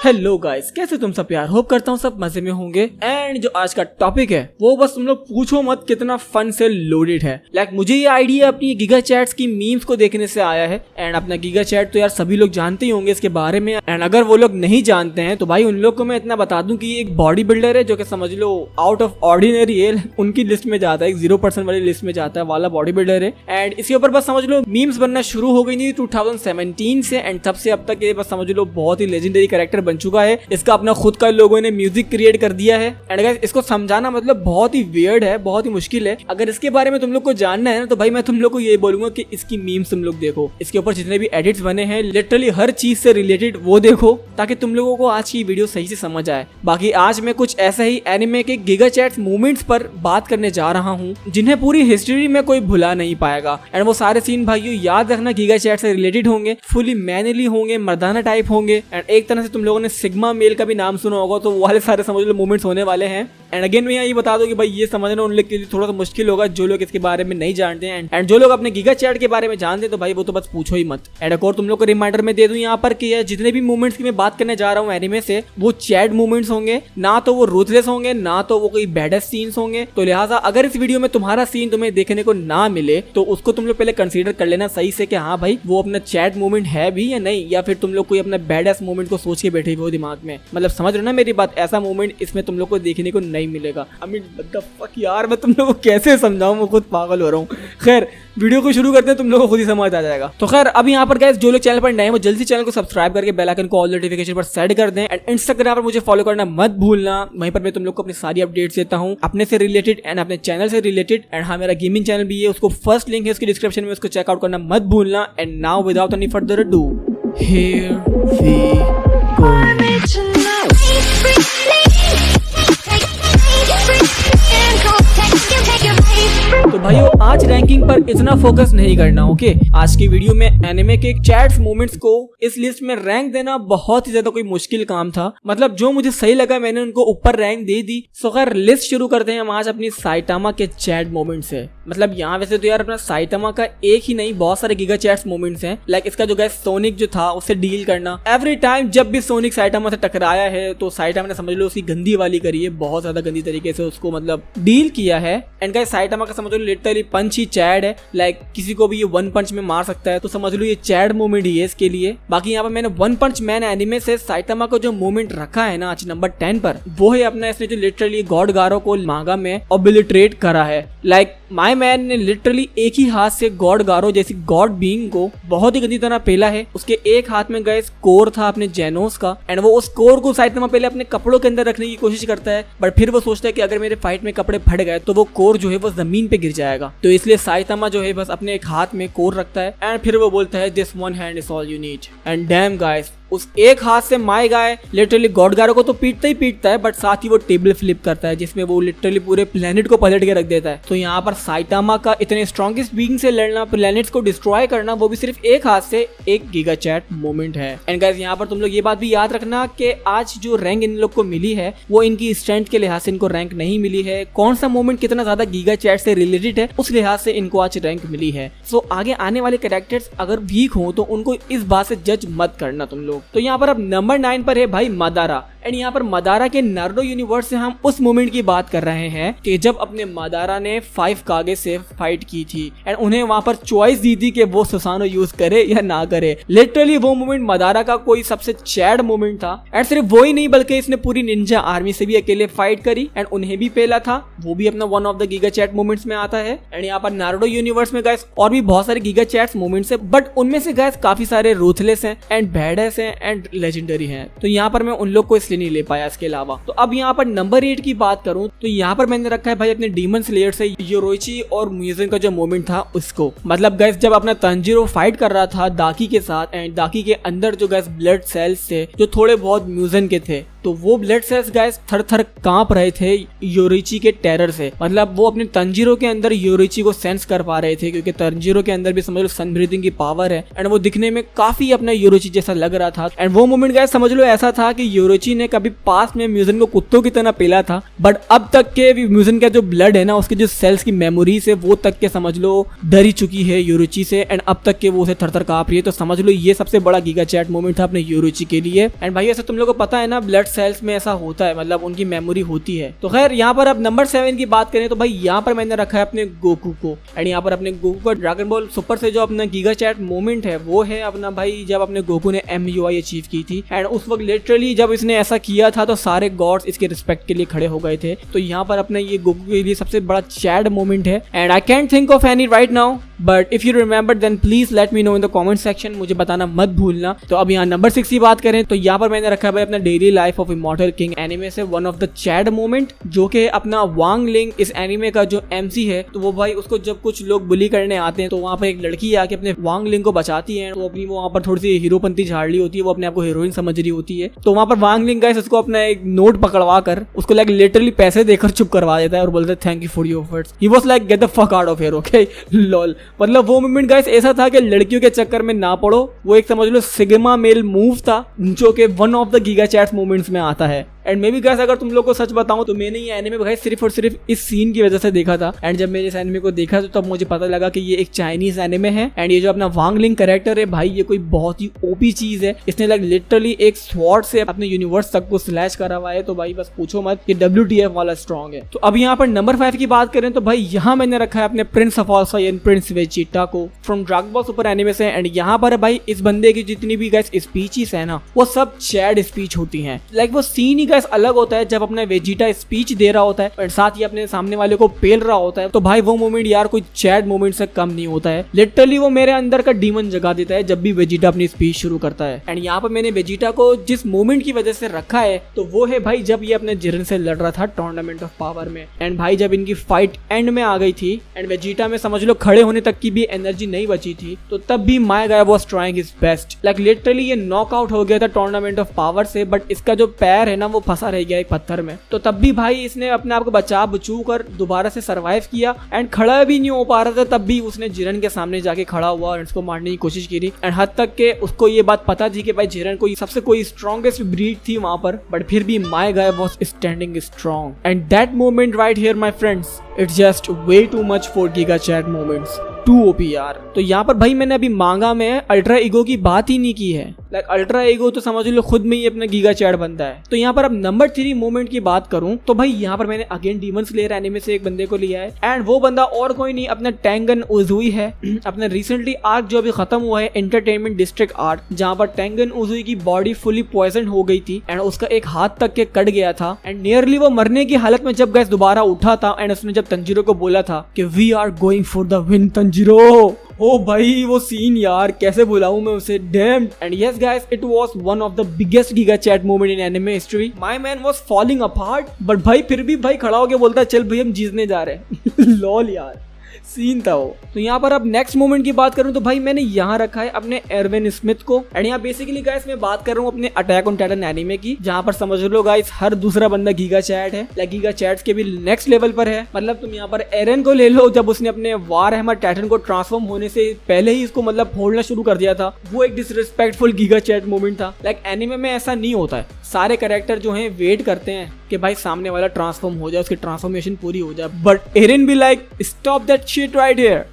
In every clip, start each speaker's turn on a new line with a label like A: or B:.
A: Hello guys, कैसे तुम सब यार। होप करता हूँ सब मजे में होंगे। एंड जो आज का टॉपिक है वो बस तुम लोग पूछो मत कितना फन से लोडेड है। मुझे ये आइडिया अपनी गीगा चैट्स की मीम्स को देखने से आया है। एंड अपना गीगा चैट तो यार सभी लोग जानते ही होंगे इसके बारे में। एंड अगर वो लोग नहीं जानते हैं तो भाई उन लोग को मैं इतना बता दूं कि एक बॉडी बिल्डर है जो कि समझ लो आउट ऑफ ऑर्डिनरी है, उनकी लिस्ट में जाता है, 0% वाली लिस्ट में जाता है वाला बॉडी बिल्डर है। एंड इसके ऊपर बस समझ लो मीम्स बनना शुरू हो गई थी 2017 से। एंड तब से अब तक ये बस समझ लो बहुत ही लेजेंडरी कैरेक्टर बन चुका है। इसका अपना खुद का लोगों ने म्यूजिक क्रिएट कर दिया है। एंड गाइस इसको समझाना मतलब बहुत ही वियर्ड है, बहुत ही मुश्किल है। अगर इसके बारे में तुम लोग को जानना है ना तो भाई मैं तुम लोग को ये बोलूंगा कि इसकी मीम्स तुम लोग देखो। इसके ऊपर जितने भी एडिट्स बने हैं लिटरली हर चीज से रिलेटेड वो देखो ताकि तुम लोगों को आज की वीडियो सही से समझ आए। बाकी आज मैं कुछ ऐसा ही एनिमे के गीगा चैट्स मूवमेंट्स पर बात करने जा रहा हूँ जिन्हें पूरी हिस्ट्री में कोई भुला नहीं पाएगा। एंड वो सारे सीन भाइयों याद रखना गीगा चैट से रिलेटेड होंगे, फुली मैनली होंगे, मर्दाना टाइप होंगे। एंड एक तरह से तुम लोगों ने सिग्मा मेल का भी नाम सुना होगा तो वो वाले सारे समझ लो मूवमेंट्स होने वाले हैं। एंड अगेन मैं ये बता दूं कि भाई ये समझना उन लोग के लिए थोड़ा सा मुश्किल होगा जो लोग इसके बारे में नहीं जानते हैं। एंड जो लोग अपने गीगा चैट के बारे में जानते हैं तो भाई वो तो बस पूछो ही मत। एंड एक और तुम लोग को रिमाइंडर में दे दूं यहाँ पर कि जितने भी मूवमेंट्स की मैं बात करने जा रहा हूँ एनिमे से वो चैट मूवमेंट्स होंगे, ना तो वो रूथलेस होंगे, ना तो वो कोई बैडेस्ट सीन्स होंगे। तो लिहाजा अगर इस वीडियो में तुम्हारा सीन तुम्हें देखने को ना मिले तो उसको तुम लोग पहले कंसीडर कर लेना सही से कि हाँ भाई वो अपना चैट मूवमेंट है भी या नहीं, या फिर तुम लोग कोई अपना बैडेस्ट मूवमेंट को सोच के बैठे हो दिमाग में। मतलब समझ रहे हो ना मेरी बात, ऐसा मूवमेंट इसमें तुम लोग को देखने को नहीं मिलेगा। यार मैं तुम लोगों को कैसे समझाऊं, मैं खुद पागल हो रहा हूँ। खैर वीडियो को शुरू करते हैं, तुम लोगों को खुद ही समझ आ जाएगा। तो खैर अब यहाँ पर गाइस जो लोग चैनल पर नए हैं वो जल्दी चैनल को सब्सक्राइब करके बेल आइकन को ऑल नोटिफिकेशन पर सेट कर दें। एंड इंस्टाग्राम पर मुझे फॉलो करना मत भूलना, वहीं पर मैं तुम लोग को अपनी सारी अपडेट्स देता हूँ अपने से रिलेटेड एंड अपने चैनल से रिलेटेड। एंड हाँ मेरा गेमिंग चैनल भी है, उसको फर्स्ट लिंक है उसकी डिस्क्रिप्शन में, उसको चेकआउट करना मत भूलना। And now without any further ado here we go. तो भाइयों आज रैंकिंग पर इतना फोकस नहीं करना, ओके। आज की वीडियो में एनिमे के चैट्स मूवमेंट्स को इस लिस्ट में रैंक देना बहुत ही ज्यादा कोई मुश्किल काम था। मतलब जो मुझे सही लगा मैंने उनको ऊपर रैंक दे दी। सो खैर लिस्ट शुरू करते हैं हम आज अपनी साइटामा के चैट मोमेंट्स से। मतलब यहाँ वैसे तो यार अपना साइटामा का एक ही नहीं बहुत सारे गीगा चैट्स मोमेंट्स हैं। इसका जो गाइस सोनिक जो था उससे डील करना, एवरी टाइम जब भी सोनिक साइटामा से टकराया है तो साइटामा ने समझ लो उसकी गंदी वाली करी है, बहुत ज्यादा गंदी तरीके से उसको मतलब डील किया है। एंड गाइस साइटामा का समझ लो लिटरली पंच ही चैड है। किसी को भी ये वन पंच में मार सकता है तो समझ लो ये चैड मूवमेंट ही है इसके लिए। बाकी यहाँ पर मैंने वन पंच मैन एनिमे से साइटामा को जो मूवमेंट रखा है ना आज नंबर 10 पर, वो है अपना इसने जो लिटरली गॉड गारो को मांगा में ऑबिलिटरेट करा है। माय मैन ने लिटरली एक ही हाथ से गॉड गारो जैसी गॉड बीइंग को बहुत ही गंदी तरह पेला है। उसके एक हाथ में गाइस कोर था अपने जेनोस का। एंड वो उस कोर को साइटामा पहले अपने कपड़ों के अंदर रखने की कोशिश करता है, बट फिर वो सोचता है कि अगर मेरे फाइट में कपड़े फट गए तो वो कोर जो है वो जमीन पे गिर जाएगा। तो इसलिए साइटामा जो है बस अपने एक हाथ में कोर रखता है। एंड फिर वो बोलता है this one hand is all you need. And dam guys उस एक हाथ से माय गाय लिटरली गॉड गारो को तो पीटता ही पीटता है, बट साथ ही वो टेबल फ्लिप करता है जिसमें वो लिटरली पूरे प्लेनेट को पलट के रख देता है। तो यहाँ पर साइटामा का इतने स्ट्रॉन्गेस्ट बीइंग से लड़ना, प्लेनेट्स को डिस्ट्रॉय करना, वो भी सिर्फ एक हाथ से, एक गीगा चैट मोमेंट है। एंड गाइस यहाँ पर तुम लोग ये बात भी याद रखना कि आज जो रैंक इन लोग को मिली है वो इनकी स्ट्रेंथ के लिहाज से इनको रैंक नहीं मिली है। कौन सा मोमेंट कितना ज्यादा गीगा चैट से रिलेटेड है उस लिहाज से इनको आज रैंक मिली है। सो आगे आने वाले कैरेक्टर्स अगर वीक हो तो उनको इस बात से जज मत करना तुम लोग। तो यहाँ पर अब नंबर 9 पर है भाई मदारा। एंड यहाँ पर मदारा के नारुतो यूनिवर्स से हम उस मोमेंट की बात कर रहे हैं कि जब अपने मदारा ने 5 कागे से फाइट की थी एंड उन्हें वहां पर चॉइस दी थी कि वो सुसानो यूज करे या ना करे। लिटरली वो मोमेंट मदारा का कोई सबसे चैड मोमेंट था। एंड सिर्फ वो ही नहीं बल्कि इसने पूरी निंजा आर्मी से भी अकेले फाइट करी एंड उन्हें भी पेला था। वो भी अपना one of the giga chat moments में आता है। एंड यहाँ पर नारुतो यूनिवर्स में गाइस और भी बहुत सारे गीगा चैट्स मोमेंट्स है, बट उनमें से गाइस काफी सारे रूथलेस हैं एंड बैडएस हैं एंड लेजेंडरी हैं। तो यहाँ पर मैं उन लोग को इसलिए नहीं ले पाया इसके अलावा। तो अब यहाँ पर नंबर 8 की बात करूँ तो यहाँ पर मैंने रखा है भाई अपने डीमन स्लेयर से योरोइची और म्यूजिन का जो मोमेंट था उसको। मतलब गाइस जब अपना तंजीरो फाइट कर रहा था दाकी के साथ एंड दाकी के अंदर जो गाइस ब्लड सेल्स थे जो थोड़े बहुत म्यूजिन के थे तो वो ब्लड सेल्स गाइस थर थर कांप रहे थे योरुइची के टेरर से। मतलब वो अपने तंजीरो के अंदर योरुइची को सेंस कर पा रहे थे, क्योंकि तंजीरो के अंदर भी समझ लो सन ब्रीथिंग की पावर है एंड वो दिखने में काफी अपना योरुइची जैसा लग रहा था। एंड वो मोमेंट गाइस समझ लो ऐसा था कि योरुइची ने कभी पास में म्यूजिन को कुत्तों की तरह पेला था, बट अब तक के म्यूजिन का जो ब्लड है ना, उसके जो सेल्स की मेमोरीज है वो तक के समझ लो डरी चुकी है योरुइची से एंड अब तक के वो उसे थर थर कांप रही है। तो समझ लो ये सबसे बड़ा गीगा चैट मोमेंट था अपने योरुइची के लिए। एंड भाई ऐसा तुम लोगों को पता है ना, ब्लड सेल्स में ऐसा होता है, मतलब उनकी मेमोरी होती है। तो खैर यहाँ पर अब नंबर 7 की बात करें तो भाई यहाँ पर मैंने रखा है अपने गोकू को। एंड यहाँ पर अपने गोकू को ड्रैगन बॉल सुपर से जो अपना गीगा चैट मोमेंट है वो है अपना भाई जब अपने गोकू ने MUI अचीव की थी। एंड उस वक्त लिटरली जब इसने ऐसा किया था तो सारे गॉड्स इसके रिस्पेक्ट के लिए खड़े हो गए थे। तो यहाँ पर अपने ये गोकू के लिए सबसे बड़ा चैट मोमेंट है and I can't think of any right now, but if you remember then please let me know in the comment section, मुझे बताना मत भूलना। तो अब यहाँ नंबर 6 की बात करें तो यहाँ पर मैंने रखा है भाई अपना daily life of immortal king anime से one of the chad moment, जो कि अपना वांग लिंग इस एनिमे का जो MC है। तो वो भाई उसको जब कुछ लोग बुली करने आते हैं तो वहाँ पर एक लड़की आके अपने वांग लिंग को बचाती है। तो अपनी वो वहाँ पर थोड़ी सी हीरोपंती झाड़ ली होती है, वो अपने आप को हीरोइन समझ रही होती है। तो वहाँ पर वांग लिंग गाइस उसको अपना एक नोट पकड़वा कर उसको लाइक लिटरली पैसे देकर चुप करवा देता है और बोलता है thank you for your efforts. He was like get the fuck out of here, okay lol. मतलब वो मोमेंट गाइस ऐसा था कि लड़कियों के चक्कर में ना पड़ो, वो एक समझ लो सिग्मा मेल मूव था जो कि one of the giga chats moments में आता है। एंड मे बी गाइस अगर तुम लोग को सच बताऊं तो मैंने ये एनिमे भाई सिर्फ और सिर्फ इस सीन की वजह से देखा था। एंड जब मैंने इस एनिमे को देखा तो तब मुझे पता लगा कि ये एक चाइनीज एनिमे है एंड ये जो अपना वांग लिंग कैरेक्टर है भाई ये कोई बहुत ही ओपी चीज है। इसने लाइक लिटरली एक स्वॉर्ड से अपने यूनिवर्स तक को स्लैश करा हुआ है। तो भाई बस पूछो मत, ये WTF वाला स्ट्रॉन्ग है। तो अब यहाँ पर नंबर 5 की बात करें तो भाई यहाँ मैंने रखा है अपने prince of all Saiyan prince Vegeta को from Dragon Ball Super anime से। एंड यहाँ पर भाई इस बंदे की जितनी भी गाइस स्पीचेस है ना वो सब चैट स्पीच होती है। लाइक वो सीन ही गाइस अलग होता है जब अपना वेजिटा स्पीच दे रहा होता है और साथ ही अपने सामने वाले को पेल रहा होता है। तो भाई वो मोमेंट यार कोई चैट मोमेंट से कम नहीं होता है। लिटरली वो मेरे अंदर का डीमन जगा देता है जब भी वेजिटा अपनी स्पीच शुरू करता है। एंड यहाँ पर मैंने वेजिटा को जिस मोमेंट की वजह से रखा है तो वो है भाई जब ये अपने जिरन से लड़ रहा था टूर्नामेंट ऑफ पावर में। एंड भाई जब इनकी फाइट एंड में आ गई थी एंड वेजिटा में समझ लो खड़े होने तक की भी एनर्जी नहीं बची थी, तो तब भी my guy was trying his best. Like literally ये नॉकआउट हो गया था टूर्नामेंट ऑफ पावर से, बट इसका जो पैर है ना वो फंसा रह गया एक पत्थर में। तो तब भी भाई इसने अपने आप को बचू कर दोबारा से सरवाइव किया एंड खड़ा भी नहीं हो पा रहा था, तब भी उसने जिरन के सामने जाके खड़ा हुआ और इसको मारने की कोशिश की थी। एंड हद तक के उसको ये बात पता थी कि भाई जिरन कोई सबसे कोई स्ट्रॉन्गेस्ट ब्रीड थी वहां पर, बट फिर भी my guy was standing strong. And that moment right here my friends, it's just way too much for giga chat moments, too OP यार। तो यहाँ पर भाई मैंने अभी मांगा में अल्ट्रा ईगो की बात ही नहीं की है। लाइक अल्ट्रा ईगो तो समझ लो खुद में ही अपना गीगा चैट बनता है। तो यहाँ पर अब नंबर 3 मोमेंट की बात करूं तो भाई यहाँ पर मैंने अगेन डीमन स्लेयर एनिमे से एक बंदे को लिया है एंड वो बंदा और कोई नहीं अपना टेंगन उजुई है। अपना रिसेंटली आर्क जो अभी खत्म हुआ है एंटरटेनमेंट डिस्ट्रिक्ट आर्क, जहाँ पर टेंगन उजुई की बॉडी फुली पॉइजन हो गई थी एंड उसका एक हाथ तक के कट गया था एंड नियरली वो मरने की हालत में जब गैस दोबारा उठा था एंड उसने जब तंजीरो को बोला था कि we are going for the win Tanjiro, ओ भाई वो सीन यार कैसे भुलाऊं मैं उसे, damn. And yes guys it was one of the biggest giga chad moment in anime history. My man was falling apart but भाई फिर भी भाई खड़ा होके बोलता है चल भाई हम जीतने जा रहे हैं लॉल यार सीन था वो। तो यहाँ पर अब नेक्स्ट मोमेंट की बात करूं तो भाई मैंने यहाँ रखा है अपने एरविन स्मिथ को। एंड यहाँ बेसिकली गाइस मैं बात कर रहा हूँ अपने अटैक ऑन टाइटन एनिमे की, जहाँ पर समझ लो गाइस हर दूसरा बंदा गीगा चैट है। लाइक गीगा चैट्स के भी नेक्स्ट लेवल पर है। मतलब तुम यहाँ पर एरन को ले लो, जब उसने अपने वार हैमर टाइटन को ट्रांसफॉर्म होने से पहले ही इसको मतलब फोड़ना शुरू कर दिया था, वो एक डिसरिस्पेक्टफुल गीगा चैट मोमेंट था। लाइक एनिमे में ऐसा नहीं होता है, सारे कैरेक्टर जो हैं वेट करते हैं कि भाई सामने वाला ट्रांसफॉर्म हो जाए, उसकी ट्रांसफॉर्मेशन पूरी हो जाए, बट एरन भी like stop that shit right here.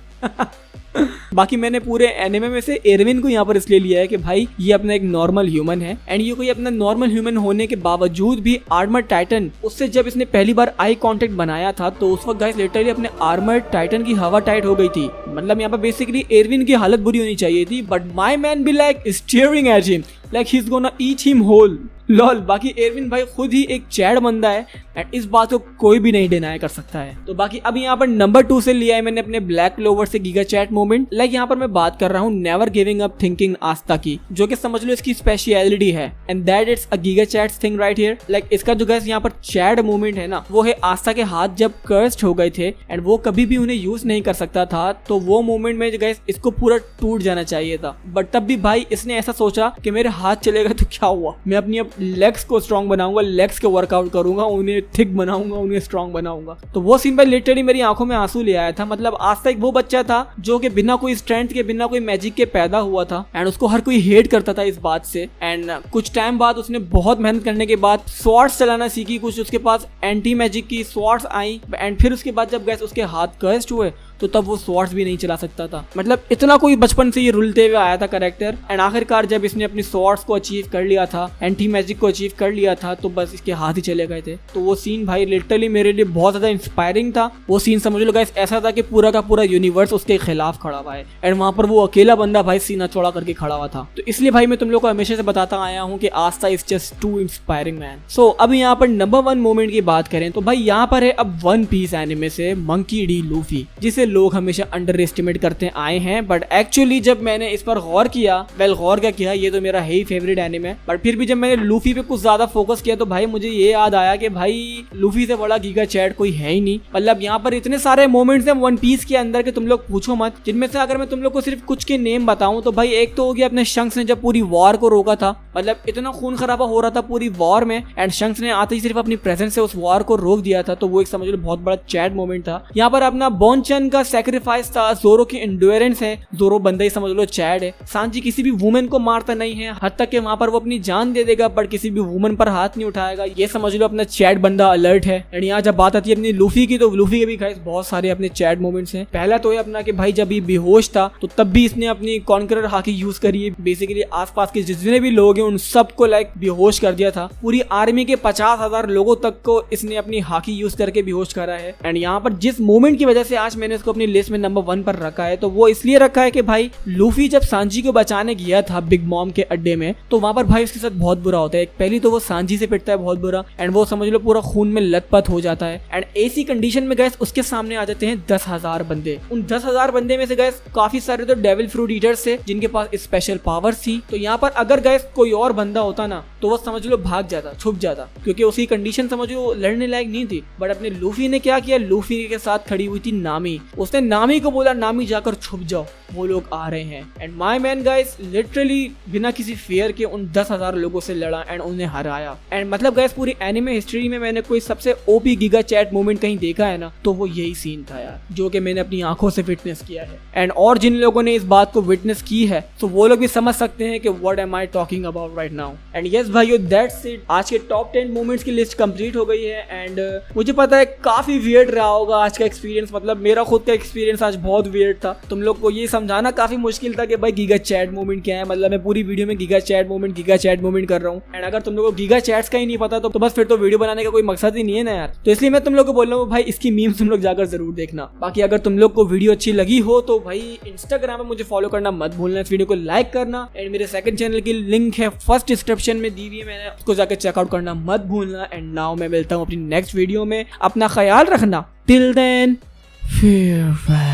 A: बाकी मैंने पूरे एनिमे में से एरविन को यहाँ पर इसलिए लिया है कि भाई ये अपना एक नॉर्मल ह्यूमन है एंड ये कोई अपना नॉर्मल ह्यूमन होने के बावजूद भी आर्मर टाइटन, उससे जब इसने पहली बार आई कांटेक्ट बनाया था तो उस वक्त गाइस लिटरली अपने आर्मर टाइटन की हवा टाइट हो गई थी। मतलब यहाँ पर बेसिकली एरविन की हालत बुरी होनी चाहिए थी, but my man be like staring at him like he is gonna eat him whole lol. बाकी एरविन भाई खुद ही एक चैट बंदा है एंड इस बात को कोई भी नहीं डिनाई कर सकता है। तो बाकी अब यहाँ पर नंबर 2 से लिया है मैंने अपने ब्लैक क्लोवर से गीगा चैट मोमेंट। लाइक यहाँ पर मैं बात कर रहा हूँ नेवर गिविंग अप थिंकिंग आस्था की, जो कि समझ लो इसकी स्पेशलिटी है and that it's a giga chad thing right here. Like इसका जो गैस यहाँ पर चैट मोमेंट है ना वो है आस्था के हाथ जब कर्स्ड हो गए थे एंड वो कभी भी उन्हें यूज नहीं कर सकता था, तो वो मोमेंट में गैस इसको पूरा टूट जाना चाहिए था, बट तब भी भाई इसने ऐसा सोचा कि मेरे हाथ चलेगा तो क्या हुआ, मैं अपनी अब लेग्स को स्ट्रॉन्ग बनाऊंगा, लेग्स के वर्कआउट करूंगा, उन्हें थिक बनाऊंगा, उन्हें स्ट्रॉन्ग बनाऊंगा। तो वो सीन भाई लिटरली मेरी आंखों में आंसू ले आया था। मतलब आज तक वो बच्चा था जो कि बिना कोई स्ट्रेंथ के, बिना कोई मैजिक के पैदा हुआ था एंड उसको हर कोई हेट करता था इस बात से। एंड कुछ टाइम बाद उसने बहुत मेहनत करने के बाद स्वॉर्ड्स चलाना सीखी, कुछ उसके पास एंटी मैजिक की स्वॉर्ड्स आई एंड फिर उसके बाद जब गैस उसके हाथ कर्स्ड हुए तो तब वो स्वॉर्ड्स भी नहीं चला सकता था। मतलब इतना कोई बचपन से ये रुलते हुए आया था कैरेक्टर। एंड आखिरकार जब इसने अपनी स्वॉर्ड्स को अचीव कर लिया था, एंटी मैजिक को अचीव कर लिया था, तो बस इसके हाथ ही चले गए थे। तो वो सीन भाई लिटरली मेरे लिए बहुत ज्यादा इंस्पायरिंग था। वो सीन समझ लो गाइस ऐसा था कि पूरा का पूरा यूनिवर्स उसके खिलाफ खड़ा हुआ है एंड वहां पर वो अकेला बंदा भाई सीना चौड़ा करके खड़ा हुआ था। तो इसलिए भाई मैं तुम लोग को हमेशा से बताता आया हूँ कि Aastha is just too inspiring man. So अब यहाँ पर नंबर 1 मोमेंट की बात करें तो भाई यहाँ पर है अब वन पीस एनिमे से मंकी डी लूफी, जिसे लोग हमेशा अंडर एस्टिमेट करते आए हैं। बट एक्चुअली जब मैंने इस पर गौर किया, गौर क्या किया, ये तो मेरा है ही फेवरेट एनिमे, बट फिर भी जब मैंने लूफी पे कुछ ज्यादा फोकस किया तो भाई मुझे ये याद आया कि भाई लूफी से बड़ा गीगा चैट कोई है ही नहीं। मतलब यहाँ पर इतने सारे मोमेंट्स हैं वन पीस के अंदर के तुम लोग पूछो मत, जिनमें से अगर मैं तुम लोग को सिर्फ कुछ के नेम बताऊं तो भाई एक तो हो गया अपने शंक्स ने जब पूरी वॉर को रोका था। मतलब इतना खून खराबा हो रहा था पूरी वॉर में एंड शंक्स ने आते ही सिर्फ अपनी प्रेजेंस से उस वॉर को रोक दिया था। तो वो एक समझ लो बहुत बड़ा चैट मोमेंट था। यहाँ पर अपना बोनचन का सैक्रिफाइस था, जोरो की एंड्योरेंस है, जोरो बंदा ही समझ लो चैट है। सांजी किसी भी वुमेन को मारता नहीं है, हद तक कि वहां पर वो अपनी जान दे देगा पर किसी भी वुमेन पर हाथ नहीं उठाएगा। ये समझ लो अपना चैट बंदा अलर्ट है। एंड यहाँ जब बात आती है अपनी लूफी की तो लूफी के भी गाइस बहुत सारे अपने चैट मोमेंट्स हैं। पहला तो है अपना कि भाई जब ये बेहोश था तो तब भी इसने अपनी कॉन्करर हाकी यूज करी है। बेसिकली आसपास के जितने भी लोग हैं उन सबको लाइक बेहोश कर दिया था। पूरी आर्मी के 50,000 लोगों तक को इसने अपनी हाकी यूज करके बेहोश करा है। एंड यहाँ पर जिस मोमेंट की वजह से आज मैंने इसको अपनी लिस्ट में नंबर 1 पर रखा है तो वो इसलिए रखा है कि भाई लूफी जब सांजी को बचाने गया था बिग मॉम के अड्डे में तो वहां पर भाई उसके साथ बहुत बुरा होता है। पहली तो वो सांजी से पिटता है बहुत बुरा एंड वो समझ लो पूरा खून में लथपथ हो जाता है। एंड ऐसी कंडीशन में गैस उसके सामने आ जाते हैं 10,000 बंदे। उन 10,000 बंदे में से गैस काफी सारे तो डेविल फ्रूट ईटर्स थे जिनके पास स्पेशल पावर्स थी। तो यहाँ पर अगर गैस कोई और बंदा होता ना तो वो समझ लो भाग जाता, छुप जाता, क्योंकि उसकी कंडीशन समझ लो लड़ने लायक नहीं थी। बट अपने लूफी ने क्या किया, लूफी के साथ खड़ी हुई थी नामी। उसने नामी को बोला नामी जाकर छुप जाओ, वो लोग आ रहे हैं। And my man guys literally बिना किसी फेयर के उन 10,000 लोगों से लड़ा एंड उन्हें हराया। एंड मतलब गाइस पूरी एनिमे हिस्ट्री में मैंने कोई सबसे ओपी गीगा चैट मोमेंट कहीं देखा है ना तो वो यही सीन था यार, जो कि मैंने अपनी आंखों से विटनेस किया है। एंड और जिन लोगों ने इस बात को विटनेस की है तो वो लोग भी समझ सकते हैं कि what am I talking about right now. And yes भाइयों दैट्स इट, आज के टॉप 10 मोमेंट्स की लिस्ट कंप्लीट हो गई है। एंड मुझे पता है काफी वियर्ड रहा होगा आज का एक्सपीरियंस, मतलब मेरा खुद का एक्सपीरियंस आज बहुत वियर्ड था। तुम लोग को ये समझाना काफी मुश्किल था कि भाई गीगा चैट मोमेंट क्या है। मतलब मैं पूरी वीडियो में गीगा चैट मोमेंट कर रहा हूँ। एंड अगर तुम लोग को गीगा चैट्स का ही नहीं पता तो बस फिर तो वीडियो बनाने का कोई मकसद ही नहीं है ना यार। तो इसलिए मैं तुम लोग को बोल रहा हूँ भाई इसकी मीम्स तुम लोग जाकर जरूर देखना। बाकी अगर तुम लोग को वीडियो अच्छी लगी हो तो भाई इंस्टाग्राम पे मुझे फॉलो करना मत भूलना, इस वीडियो को लाइक करना। एंड मेरे सेकंड चैनल की लिंक है फर्स्ट डिस्क्रिप्शन में दी हुई है, मैंने उसको जाकर चेकआउट करना मत भूलना। एंड नाउ मैं मिलता हूँ अपनी नेक्स्ट वीडियो में, अपना ख्याल रखना। Till then, farewell.